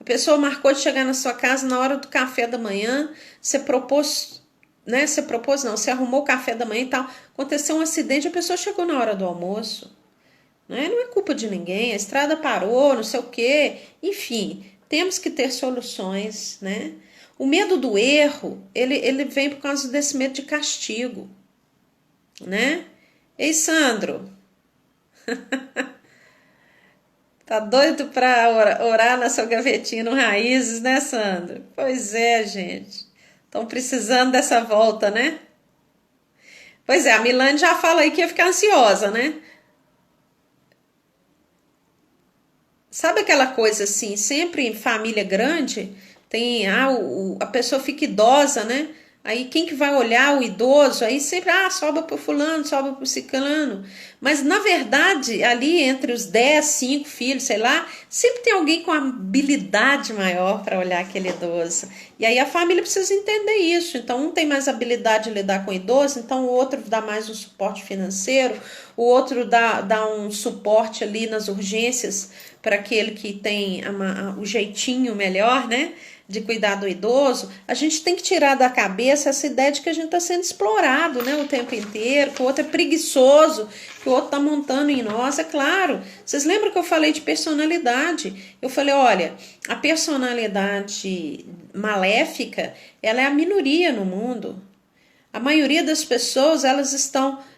A pessoa marcou de chegar na sua casa na hora do café da manhã, você propôs, né? Você arrumou o café da manhã e tal. Aconteceu um acidente, a pessoa chegou na hora do almoço. Né? Não é culpa de ninguém, a estrada parou, não sei o quê. Enfim, temos que ter soluções, né? O medo do erro, ele vem por causa desse medo de castigo, né? Ei, Sandro, tá doido para orar na sua gavetinha no Raízes, né, Sandro? Pois é, gente. Estão precisando dessa volta, né? Pois é, a Milane já fala aí que ia ficar ansiosa, né? Sabe aquela coisa assim, sempre em família grande, tem a pessoa fica idosa, né? Aí quem que vai olhar o idoso? Aí sempre, sobra pro fulano, sobra pro ciclano. Mas na verdade, ali entre os 10, 5 filhos, sei lá, sempre tem alguém com habilidade maior para olhar aquele idoso. E aí a família precisa entender isso. Então um tem mais habilidade de lidar com o idoso, então o outro dá mais um suporte financeiro, o outro dá um suporte ali nas urgências para aquele que tem o jeitinho melhor, né? De cuidar do idoso. A gente tem que tirar da cabeça essa ideia de que a gente está sendo explorado, né, o tempo inteiro, que o outro é preguiçoso, que o outro está montando em nós. É claro, vocês lembram que eu falei de personalidade? Eu falei, olha, a personalidade maléfica, ela é a minoria no mundo. A maioria das pessoas,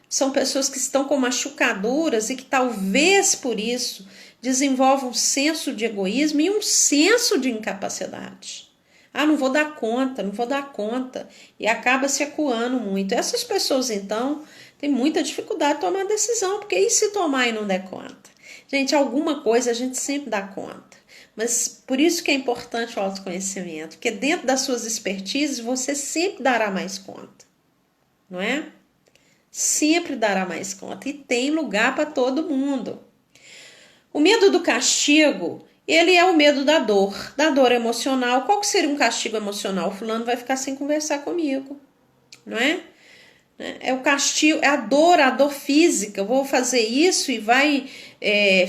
são pessoas que estão com machucaduras e que talvez por isso desenvolve um senso de egoísmo e um senso de incapacidade. Ah, não vou dar conta, não vou dar conta. E acaba se acuando muito. Essas pessoas, então, têm muita dificuldade de tomar decisão, porque e se tomar e não der conta? Gente, alguma coisa a gente sempre dá conta. Mas por isso que é importante o autoconhecimento, porque dentro das suas expertises você sempre dará mais conta, não é? Sempre dará mais conta e tem lugar para todo mundo. O medo do castigo, ele é o medo da dor emocional. Qual que seria um castigo emocional? O fulano vai ficar sem conversar comigo, não é? É o castigo, é a dor física. Eu vou fazer isso e vai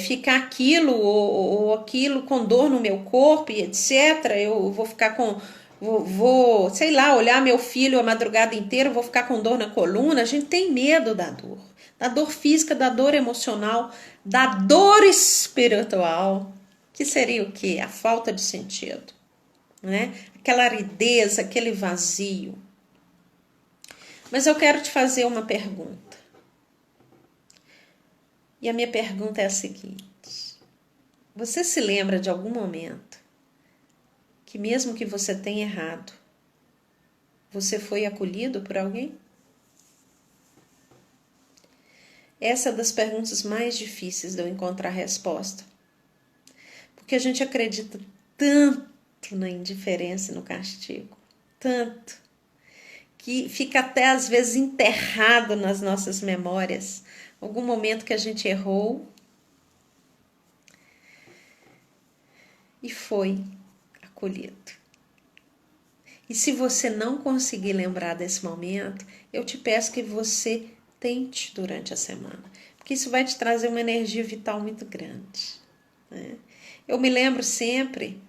ficar aquilo ou aquilo com dor no meu corpo e etc. Eu vou ficar com, sei lá, olhar meu filho a madrugada inteira, vou ficar com dor na coluna. A gente tem medo da dor física, da dor emocional, da dor espiritual, que seria o quê? A falta de sentido, né? Aquela aridez, aquele vazio. Mas eu quero te fazer uma pergunta. E a minha pergunta é a seguinte: você se lembra de algum momento que mesmo que você tenha errado, você foi acolhido por alguém? Essa é das perguntas mais difíceis de eu encontrar resposta. Porque a gente acredita tanto na indiferença e no castigo. Tanto. Que fica até às vezes enterrado nas nossas memórias. Algum momento que a gente errou e foi acolhido. E se você não conseguir lembrar desse momento, eu te peço que você tente durante a semana, porque isso vai te trazer uma energia vital muito grande, né? Eu me lembro sempre,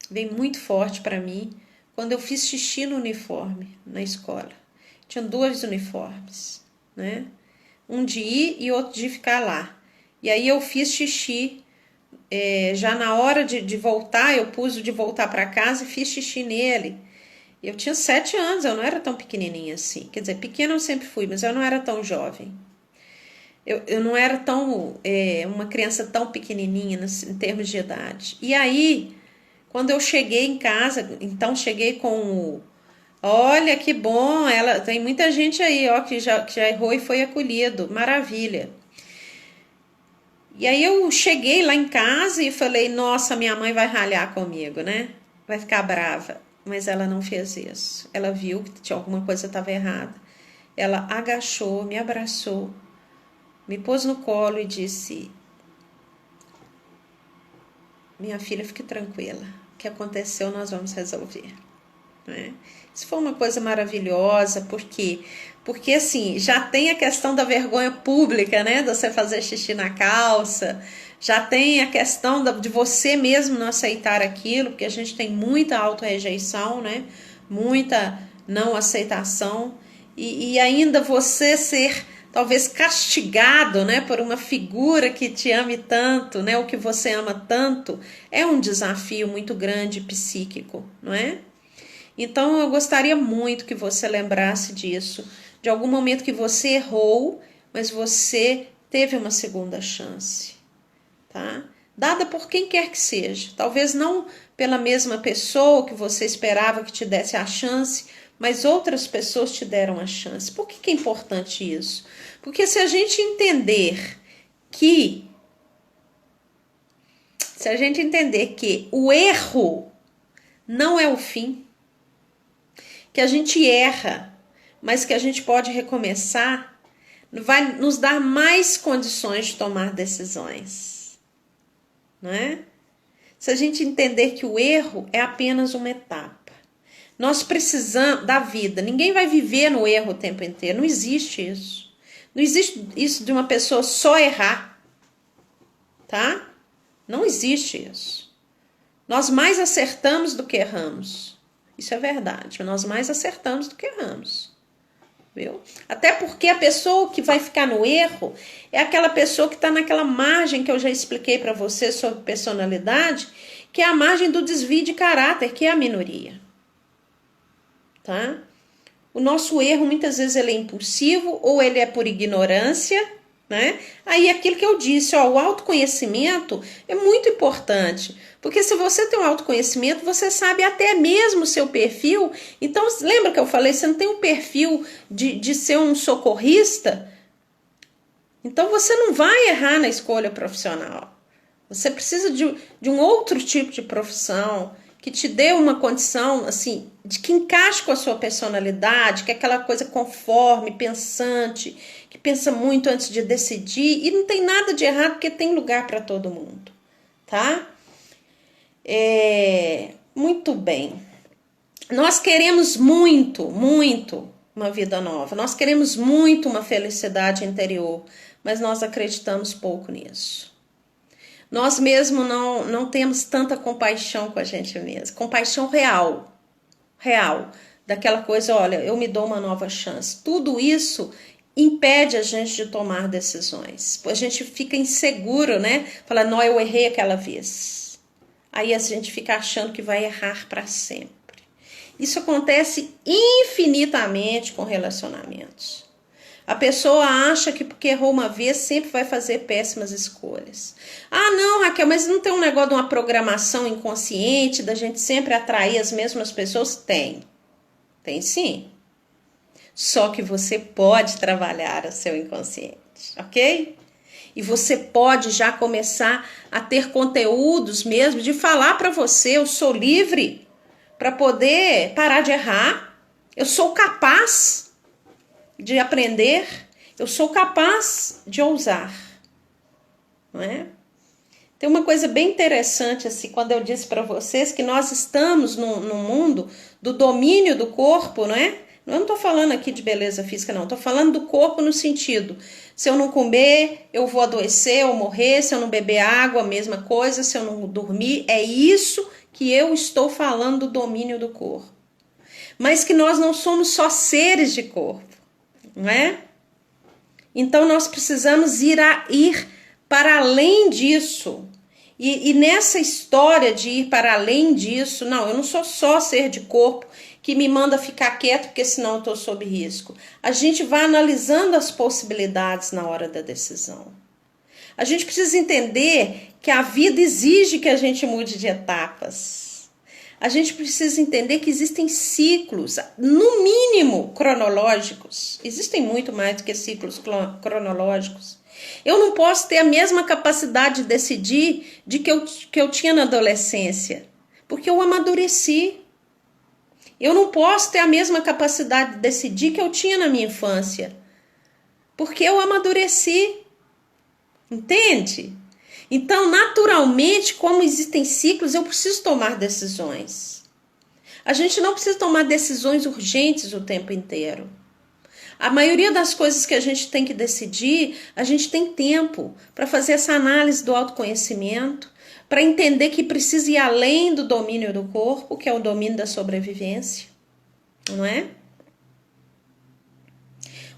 vem muito forte para mim, quando eu fiz xixi no uniforme na escola. Tinha 2 uniformes, né? Um de ir e outro de ficar lá. E aí eu fiz xixi, já na hora de voltar, eu pus o de voltar para casa e fiz xixi nele. Eu tinha 7 anos, eu não era tão pequenininha assim. Quer dizer, pequena eu sempre fui, mas eu não era tão jovem. Eu não era tão uma criança tão pequenininha em termos de idade. E aí, quando eu cheguei em casa, então cheguei com olha que bom, tem muita gente aí, ó, que já errou e foi acolhido, maravilha. E aí eu cheguei lá em casa e falei, nossa, minha mãe vai ralhar comigo, né? Vai ficar brava. Mas ela não fez isso. Ela viu que tinha alguma coisa que estava errada. Ela agachou, me abraçou, me pôs no colo e disse, minha filha, fique tranquila. O que aconteceu nós vamos resolver. Né? Isso foi uma coisa maravilhosa, porque assim, já tem a questão da vergonha pública, né, de você fazer xixi na calça, já tem a questão de você mesmo não aceitar aquilo, porque a gente tem muita auto-rejeição, né, muita não aceitação, e ainda você ser talvez castigado, né, por uma figura que te ame tanto, né, o que você ama tanto, é um desafio muito grande psíquico, não é? Então eu gostaria muito que você lembrasse disso, de algum momento que você errou, mas você teve uma segunda chance, tá? Dada por quem quer que seja, talvez não pela mesma pessoa que você esperava que te desse a chance, mas outras pessoas te deram a chance. Por que é importante isso? Porque se a gente entender que o erro não é o fim, que a gente erra, mas que a gente pode recomeçar, vai nos dar mais condições de tomar decisões, não é? Se a gente entender que o erro é apenas uma etapa. Nós precisamos da vida, ninguém vai viver no erro o tempo inteiro, não existe isso. Não existe isso de uma pessoa só errar, tá? Não existe isso. Nós mais acertamos do que erramos. Isso é verdade, nós mais acertamos do que erramos, viu? Até porque a pessoa que vai ficar no erro é aquela pessoa que está naquela margem que eu já expliquei para você sobre personalidade, que é a margem do desvio de caráter, que é a minoria, tá? O nosso erro muitas vezes ele é impulsivo ou ele é por ignorância, né? Aí aquilo que eu disse, ó, o autoconhecimento é muito importante, porque se você tem um autoconhecimento, você sabe até mesmo o seu perfil. Então, lembra que eu falei, você não tem um perfil de ser um socorrista? Então, você não vai errar na escolha profissional. Você precisa de um outro tipo de profissão que te dê uma condição, assim, de que encaixe com a sua personalidade, que é aquela coisa conforme, pensante, que pensa muito antes de decidir, e não tem nada de errado, porque tem lugar para todo mundo, tá? Muito bem. Nós queremos muito, muito uma vida nova. Nós queremos muito uma felicidade interior, mas nós acreditamos pouco nisso. Nós mesmo não temos tanta compaixão com a gente mesmo. Compaixão real. Real. Daquela coisa, olha, eu me dou uma nova chance. Tudo isso impede a gente de tomar decisões. A gente fica inseguro, né? Fala, não, eu errei aquela vez. Aí a gente fica achando que vai errar para sempre. Isso acontece infinitamente com relacionamentos. A pessoa acha que porque errou uma vez sempre vai fazer péssimas escolhas. Ah, não, Raquel, mas não tem um negócio de uma programação inconsciente da gente sempre atrair as mesmas pessoas? Tem. Tem sim. Só que você pode trabalhar o seu inconsciente, ok? E você pode já começar a ter conteúdos mesmo de falar para você, eu sou livre para poder parar de errar. Eu sou capaz de aprender, eu sou capaz de ousar, não é? Tem uma coisa bem interessante, assim, quando eu disse para vocês que nós estamos no mundo do domínio do corpo, não é? Eu não estou falando aqui de beleza física, não. Estou falando do corpo no sentido, se eu não comer, eu vou adoecer ou morrer, se eu não beber água, a mesma coisa, se eu não dormir, é isso que eu estou falando do domínio do corpo. Mas que nós não somos só seres de corpo, não é? Então nós precisamos ir para além disso. E nessa história de ir para além disso, não, eu não sou só ser de corpo que me manda ficar quieto porque senão eu estou sob risco. A gente vai analisando as possibilidades na hora da decisão. A gente precisa entender que a vida exige que a gente mude de etapas. A gente precisa entender que existem ciclos, no mínimo cronológicos. Existem muito mais do que ciclos cronológicos. Eu não posso ter a mesma capacidade de decidir que eu tinha na adolescência, porque eu amadureci. Eu não posso ter a mesma capacidade de decidir que eu tinha na minha infância, porque eu amadureci. Entende? Então, naturalmente, como existem ciclos, eu preciso tomar decisões. A gente não precisa tomar decisões urgentes o tempo inteiro. A maioria das coisas que a gente tem que decidir, a gente tem tempo para fazer essa análise do autoconhecimento, para entender que precisa ir além do domínio do corpo, que é o domínio da sobrevivência, não é?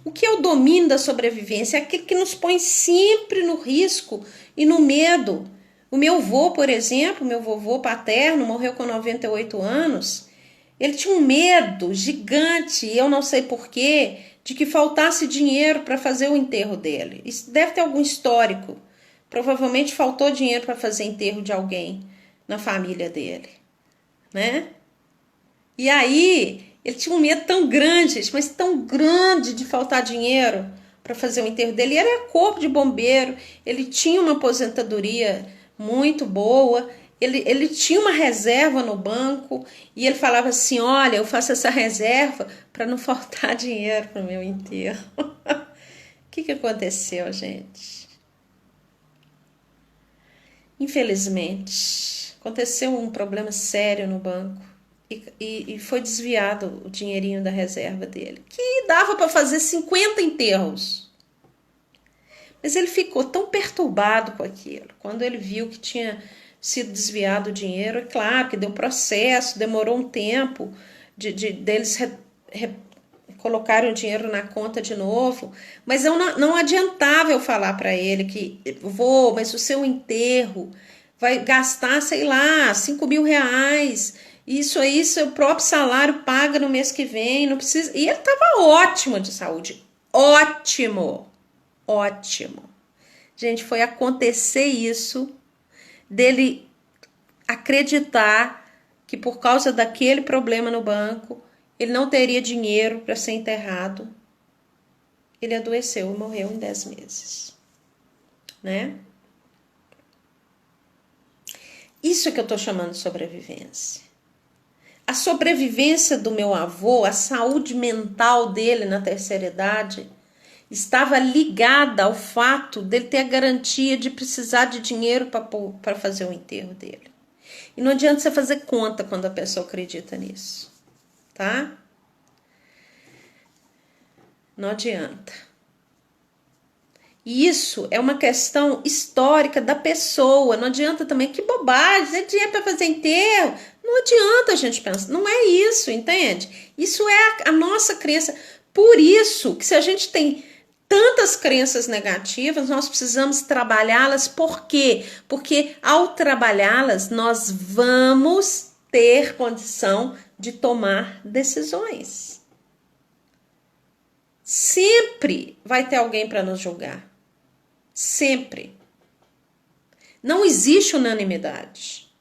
O que é o domínio da sobrevivência? É aquele que nos põe sempre no risco e no medo. O meu avô, por exemplo, meu vovô paterno, morreu com 98 anos. Ele tinha um medo gigante, eu não sei porquê, de que faltasse dinheiro para fazer o enterro dele. Isso deve ter algum histórico. Provavelmente faltou dinheiro para fazer enterro de alguém na família dele, né? E aí, ele tinha um medo tão grande, mas tão grande de faltar dinheiro para fazer o enterro dele. Ele era corpo de bombeiro, ele tinha uma aposentadoria muito boa, ele tinha uma reserva no banco e ele falava assim, olha, eu faço essa reserva para não faltar dinheiro para o meu enterro. O que aconteceu, gente? Infelizmente, aconteceu um problema sério no banco e foi desviado o dinheirinho da reserva dele, que dava para fazer 50 enterros. Mas ele ficou tão perturbado com aquilo, quando ele viu que tinha sido desviado o dinheiro. É claro que deu processo, demorou um tempo deles colocarem o dinheiro na conta de novo, mas não adiantava eu falar para ele que, mas o seu enterro vai gastar, sei lá, 5 mil reais, isso aí seu próprio salário paga no mês que vem, não precisa. E ele estava ótimo de saúde, ótimo. ótimo. Gente, foi acontecer isso, dele acreditar que por causa daquele problema no banco, ele não teria dinheiro para ser enterrado. Ele adoeceu e morreu em 10 meses, né? Isso que eu tô chamando de sobrevivência. A sobrevivência do meu avô, a saúde mental dele na terceira idade, estava ligada ao fato dele ter a garantia de precisar de dinheiro para fazer o enterro dele. E não adianta você fazer conta quando a pessoa acredita nisso, tá? Não adianta. E isso é uma questão histórica da pessoa. Não adianta também, que bobagem, é dinheiro para fazer enterro. Não adianta a gente pensar, não é isso, entende? Isso é a nossa crença. Por isso que se a gente tem tantas crenças negativas, nós precisamos trabalhá-las. Por quê? Porque ao trabalhá-las, nós vamos ter condição de tomar decisões. Sempre vai ter alguém para nos julgar. Sempre. Não existe unanimidade.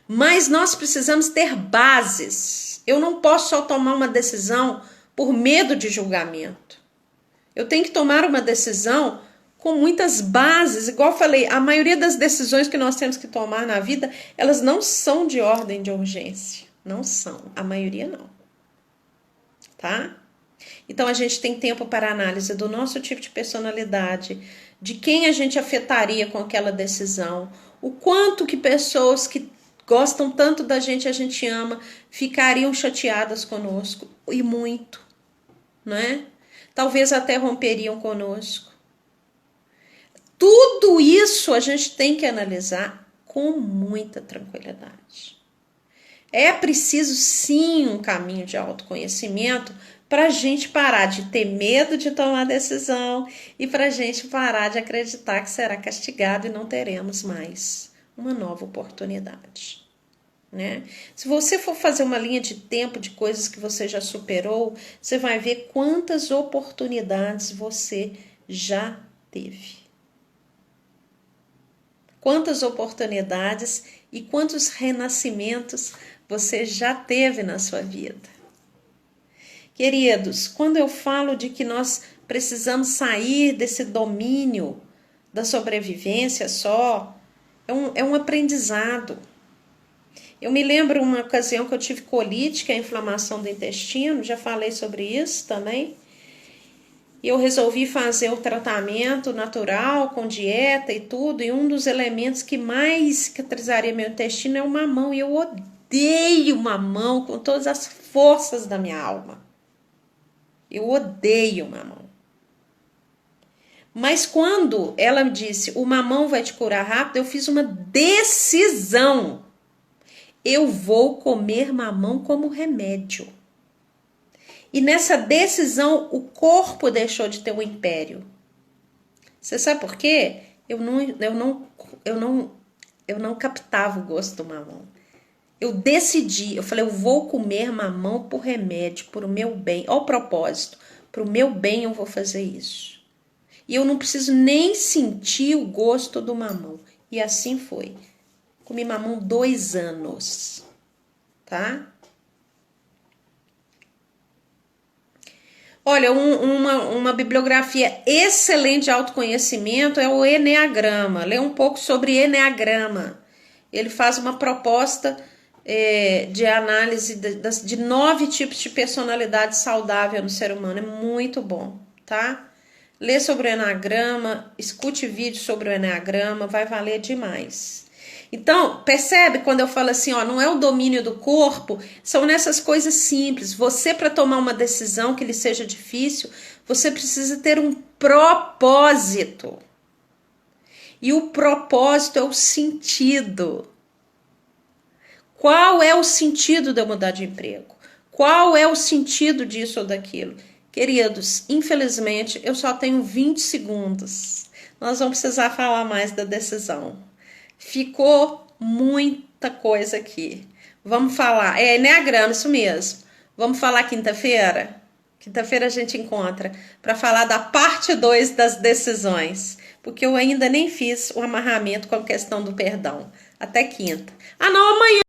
Mas nós precisamos ter bases. Eu não posso só tomar uma decisão por medo de julgamento. Eu tenho que tomar uma decisão com muitas bases. Igual eu falei, a maioria das decisões que nós temos que tomar na vida, elas não são de ordem de urgência. Não são. A maioria não. Tá? Então, a gente tem tempo para análise do nosso tipo de personalidade, de quem a gente afetaria com aquela decisão, o quanto que pessoas que gostam tanto da gente, a gente ama, ficariam chateadas conosco, e muito, né? Talvez até romperiam conosco. Tudo isso a gente tem que analisar com muita tranquilidade. É preciso, sim, um caminho de autoconhecimento para a gente parar de ter medo de tomar decisão e para a gente parar de acreditar que será castigado e não teremos mais uma nova oportunidade, né? Se você for fazer uma linha de tempo de coisas que você já superou, você vai ver quantas oportunidades você já teve. Quantas oportunidades e quantos renascimentos você já teve na sua vida. Queridos, quando eu falo de que nós precisamos sair desse domínio da sobrevivência só, é um aprendizado. Eu me lembro uma ocasião que eu tive colite, que é a inflamação do intestino, já falei sobre isso também. E eu resolvi fazer o tratamento natural, com dieta e tudo, e um dos elementos que mais cicatrizaria meu intestino é o mamão, e eu odeio mamão com todas as forças da minha alma. Eu odeio mamão. Mas quando ela me disse, o mamão vai te curar rápido, eu fiz uma decisão. Eu vou comer mamão como remédio. E nessa decisão, o corpo deixou de ter um império. Você sabe por quê? Eu não captava o gosto do mamão. Eu decidi, eu falei, eu vou comer mamão por remédio, por o meu bem. Olha o propósito, para o meu bem eu vou fazer isso. E eu não preciso nem sentir o gosto do mamão. E assim foi. Comi mamão 2 anos, tá? Olha, uma bibliografia excelente de autoconhecimento é o Eneagrama. Lê um pouco sobre Eneagrama. Ele faz uma proposta de análise de 9 tipos de personalidade saudável no ser humano. É muito bom, tá? Lê sobre o Eneagrama, escute vídeo sobre o Eneagrama, vai valer demais. Então, percebe quando eu falo assim, ó, não é o domínio do corpo, são nessas coisas simples. Você, para tomar uma decisão que lhe seja difícil, você precisa ter um propósito. E o propósito é o sentido. Qual é o sentido de eu mudar de emprego? Qual é o sentido disso ou daquilo? Queridos, infelizmente, eu só tenho 20 segundos. Nós vamos precisar falar mais da decisão. Ficou muita coisa aqui. Vamos falar. É Eneagrama, isso mesmo. Vamos falar quinta-feira? Quinta-feira a gente encontra para falar da parte 2 das decisões, porque eu ainda nem fiz o amarramento com a questão do perdão. Até quinta. Ah, não, amanhã.